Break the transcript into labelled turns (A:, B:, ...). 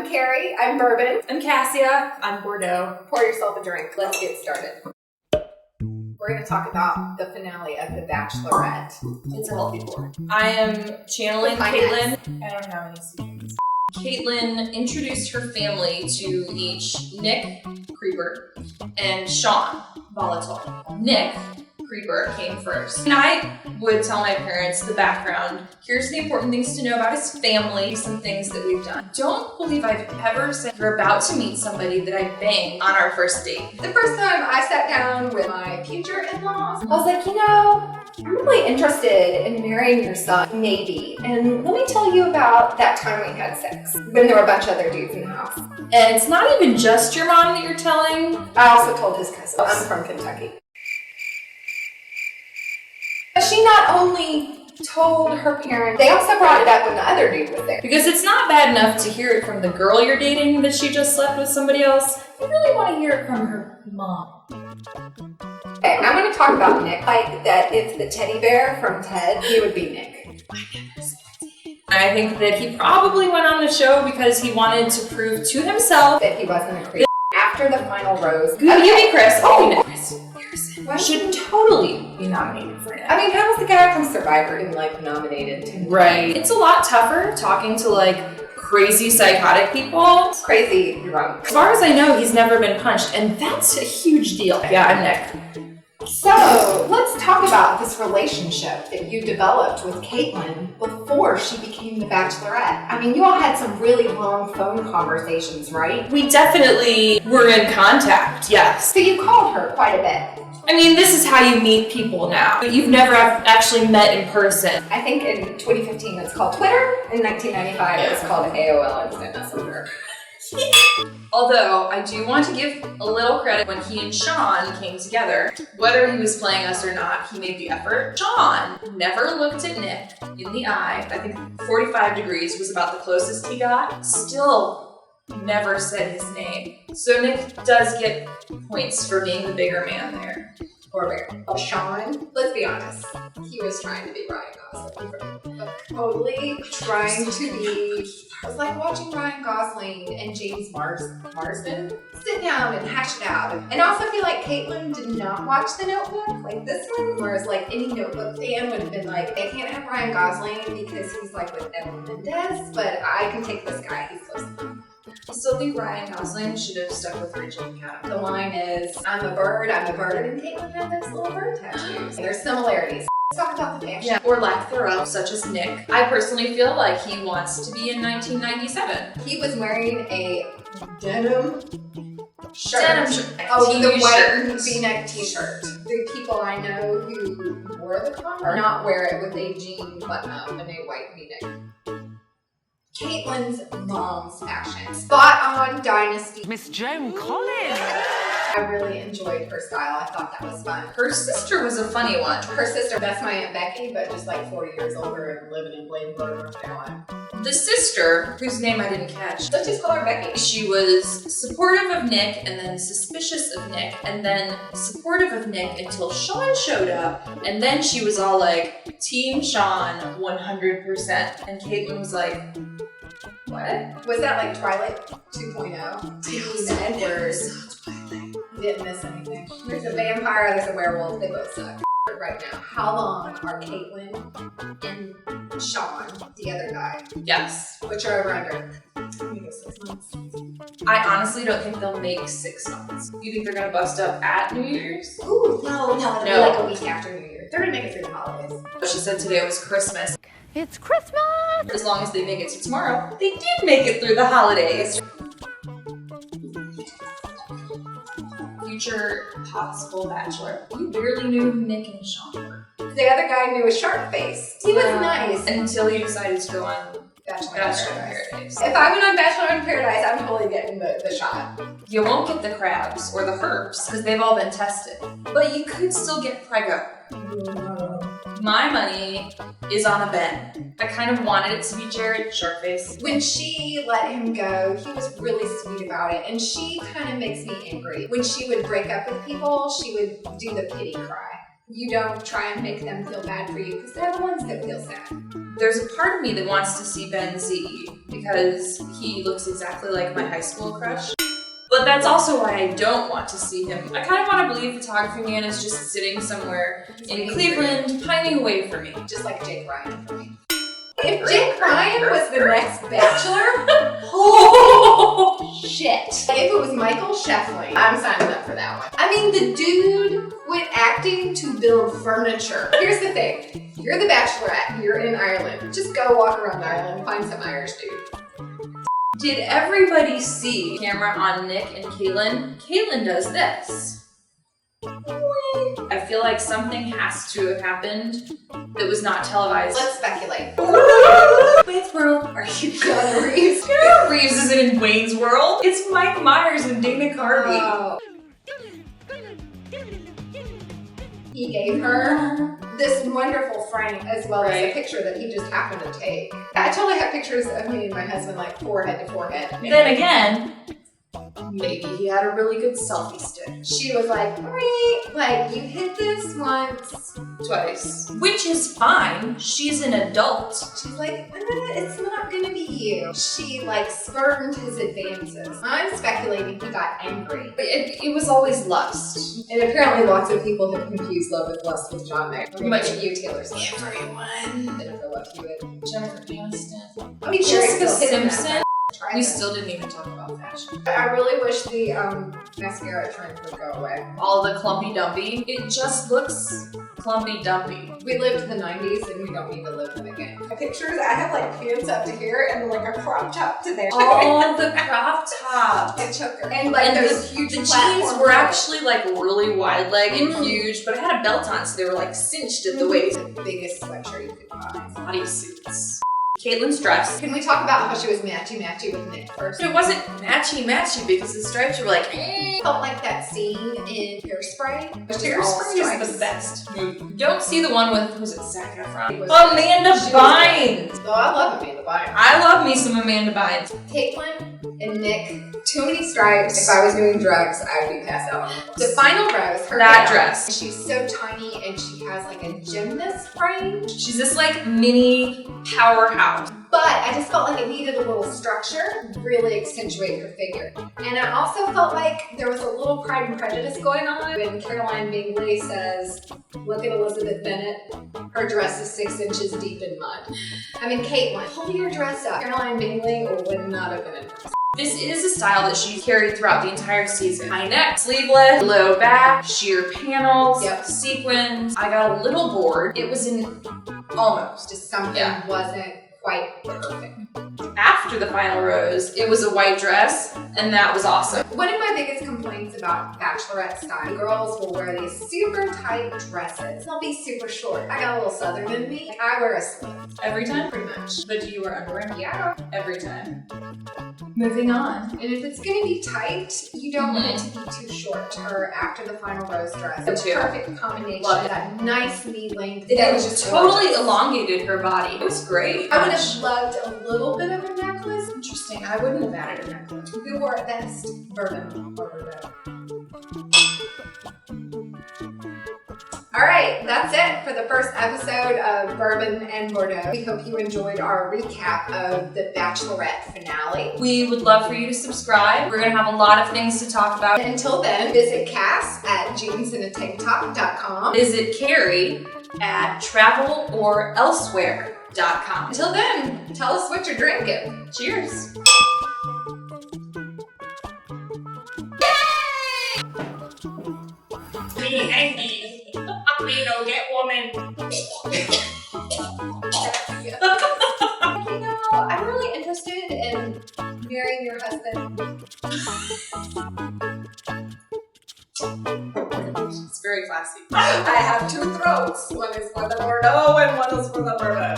A: I'm Carrie. I'm Bourbon.
B: I'm Cassia. I'm Bordeaux.
A: Pour yourself a drink. Let's get started. We're going to talk about the finale of The Bachelorette. It's a healthy pour.
B: I am channeling Kaitlyn.
C: I don't know any seasons.
B: Kaitlyn introduced her family to each Nick, Creeper, and Sean, Volatile. Nick, Creeper, came first. And I would tell my parents the background. Here's the important things to know about his family, some things that we've done. Don't believe I've ever said you're about to meet somebody that I banged on our first date.
A: The first time I sat down with my future in-laws, I was like, I'm really interested in marrying your son, maybe. And let me tell you about that time we had sex, when there were a bunch of other dudes in the house.
B: And it's not even just your mom that you're telling.
A: I also told his cousin. I'm from Kentucky. But she not only told her parents, they also brought it up when the other dude was there.
B: Because it's not bad enough to hear it from the girl you're dating that she just slept with somebody else. You really want to hear it from her mom.
A: Okay, I'm going to talk about Nick. Like that if the teddy bear from Ted, he would be Nick.
B: I think that he probably went on the show because he wanted to prove to himself
A: that he wasn't a creep. After the final rose.
B: You be Chris.
A: Oh,
B: Chris should totally be nominated for it.
A: I mean, how was the guy from Survivor getting nominated to?
B: Right. It's a lot tougher talking to crazy psychotic people.
A: It's crazy drunk.
B: As far as I know, he's never been punched, and that's a huge deal. Yeah, I'm Nick.
A: So, let's talk about this relationship that you developed with Kaitlyn before she became the Bachelorette. I mean, you all had some really long phone conversations, right?
B: We definitely were in contact, yes.
A: So you called her quite a bit.
B: I mean, this is how you meet people now. You've never actually met in person.
A: I think in 2015 it's called Twitter. In 1995 it was called AOL Instant Messenger.
B: Although, I do want to give a little credit when he and Sean came together. Whether he was playing us or not, he made the effort. Sean never looked at Nick in the eye. I think 45 degrees was about the closest he got. Still never said his name. So Nick does get points for being the bigger man there.
A: Or bear. Oh, Sean, let's be honest. He was trying to be Ryan Gosling. Totally trying to be. It was like watching Ryan Gosling and James Marsden sit down and hash it out. And I also feel like Kaitlyn did not watch The Notebook. Like this one, whereas any Notebook fan would have been like, they can't have Ryan Gosling because he's with Evan Mendes, but I can take this guy. He's close enough.
B: I still think Ryan Gosling should have stuck with Rachel McAdams.
A: The line is, I'm a bird, and Kaitlyn had those little bird tattoos. There's similarities. Let's talk about the fashion.
B: Yeah, or lack thereof, such as Nick. I personally feel like he wants to be in 1997.
A: He was wearing a denim shirt.
B: Denim shirt.
A: Oh, the white V-neck t-shirt. The people I know who wore the collar not wear it with a jean button-up and a white V-neck. Kaitlyn's mom's fashion. Spot on Dynasty.
C: Miss Joan Collins.
A: I really enjoyed her style. I thought that was fun.
B: Her sister was a funny one.
A: Her sister, that's my Aunt Becky, but just 40 years older and living in Bladenburg, North Carolina.
B: The sister, whose name I didn't catch,
A: Let's just call her Becky.
B: she was supportive of Nick and then suspicious of Nick and then supportive of Nick until Sean showed up, and then she was all like, Team Sean 100%. And Kaitlyn was like, what?
A: Was that Twilight 2.0? Team Edwards. You didn't miss anything. There's a vampire, there's a werewolf, they both suck. Right now, how long are Kaitlyn and Sean, the other guy?
B: Yes.
A: Which are over under? Maybe 6 months.
B: I honestly don't think they'll make 6 months. You think they're gonna bust up at New Year's?
A: Ooh, no, it'll be a week after New Year. They're gonna make it through the holidays.
B: She said today was Christmas.
C: It's Christmas!
B: As long as they make it to tomorrow, they did make it through the holidays. Future possible bachelor. You barely knew who Nick and Sean were.
A: The other guy knew a shark face. He was nice.
B: Until you decided to go on
A: Bachelor
B: in
A: in
B: Paradise.
A: If I went on Bachelor in Paradise, I'm totally getting the shot.
B: You won't get the crabs or the herbs because they've all been tested. But you could still get preggo. My money is on a Ben. I kind of wanted it to be Jared Sharkface.
A: When she let him go, he was really sweet about it, and she kind of makes me angry. When she would break up with people, she would do the pity cry. you don't try and make them feel bad for you because they're the ones that feel sad.
B: There's a part of me that wants to see Ben Z because he looks exactly like my high school crush. But that's also why I don't want to see him. I kind of want to believe Photography Man is just sitting somewhere in Cleveland, pining away for me.
A: Just like Jake Ryan for me. If Jake Ryan was the next Bachelor, oh shit. If it was Michael Sheffling, I'm signing up for that one. I mean, the dude quit acting to build furniture. Here's the thing. You're the Bachelorette, you're in Ireland. Just go walk around Ireland, find some Irish dude.
B: Did everybody see camera on Nick and Kaitlyn? Kaitlyn does this. I feel like something has to have happened that was not televised.
A: Let's speculate.
B: Wayne's World.
A: Are you Keanu Reeves?
B: Keanu Reeves isn't in Wayne's World. It's Mike Myers and Dana Carvey.
A: Oh. He gave her this wonderful frame as well as a picture that he just happened to take. I totally have pictures of me and my husband like forehead to forehead.
B: Then again, maybe he had a really good selfie stick.
A: She was like, like, you hit this once.
B: Twice. Which is fine. She's an adult.
A: She's like, it's not gonna be you. She like spurned his advances. I'm speculating he got angry.
B: It was always lust.
A: And apparently lots of people have confused love with lust with John Mayer.
B: Much
A: of you, Taylor Swift.
B: Everyone.
A: Jennifer Love Hewitt.
B: Jennifer Aniston.
A: I mean,
B: Jessica
A: Jerry's still hitting
B: Simpson.
A: that.
B: We still didn't even talk about fashion.
A: I really wish the mascara trend would go away.
B: All the clumpy dumpy. It just looks clumpy dumpy.
A: We lived the 90s and we don't need to live them again. Pictures, I have like pants up to here and like a crop top to there.
B: Oh, the crop top.
A: A choker. And like those huge
B: the
A: platform
B: jeans were
A: shorts.
B: actually like really wide leg and huge, but I had a belt on so they were like cinched at the waist.
A: The biggest sweatshirt you could buy.
B: Bodysuits. Kaitlyn's dress.
A: Can we talk about how she was matchy-matchy with Nick first?
B: It wasn't matchy-matchy because the stripes were like, eh.
A: Felt like that scene in Hairspray.
B: Hairspray is the best movie. Don't see the one with, was it Zac Efron?
A: Amanda
B: Bynes!
A: Oh, I love Amanda Bynes.
B: I love me some Amanda Bynes.
A: Kaitlyn and Nick, too many stripes. If I was doing drugs, I would be passed out. The final rose, her
B: That
A: gown,
B: dress.
A: She's so tiny and she has like a gymnast frame.
B: She's this like mini powerhouse.
A: But I just felt like it needed a little structure, really accentuate her figure. And I also felt like there was a little Pride and Prejudice going on when Caroline Bingley says, look at Elizabeth Bennet, her dress is 6 inches deep in mud. I mean, Kaitlyn, pull your dress up. Caroline Bingley would not have been impressed.
B: This is a style that she carried throughout the entire season. High neck, sleeveless, low back, sheer panels, sequins. I got a little bored. It was in almost.
A: Just something wasn't quite perfect.
B: After the final rose, it was a white dress, and that was awesome.
A: One of my biggest complaints about Bachelorette style, girls will wear these super tight dresses. They'll be super short. I got a little southern in me. I wear a slim.
B: Every time?
A: Pretty much.
B: But do you wear underwear?
A: Yeah.
B: Every time. Moving on.
A: And if it's gonna be tight, you don't want it to be too short. Or after the final rose dress. The perfect combination.
B: Love it.
A: That nice knee length.
B: It
A: was just
B: totally
A: gorgeous.
B: elongated her body. It was great.
A: I would have loved a little bit of a necklace.
B: Interesting. I wouldn't have added a necklace.
A: Who wore it best? Bourbon Bordeaux. Alright, that's it for the first episode of Bourbon and Bordeaux. We hope you enjoyed our recap of the Bachelorette finale.
B: We would love for you to subscribe. We're going to have a lot of things to talk about.
A: Until then, visit Cass at jeansinatanktop.com.
B: Visit Carrie at travelorelsewhere.com.
A: Until then, tell us what you're drinking.
B: Cheers.
C: We don't get woman.
A: You know, I'm really interested in marrying your husband.
B: It's very classy.
A: I have 2 throats. One is for the Bordeaux and one is for the bourbon.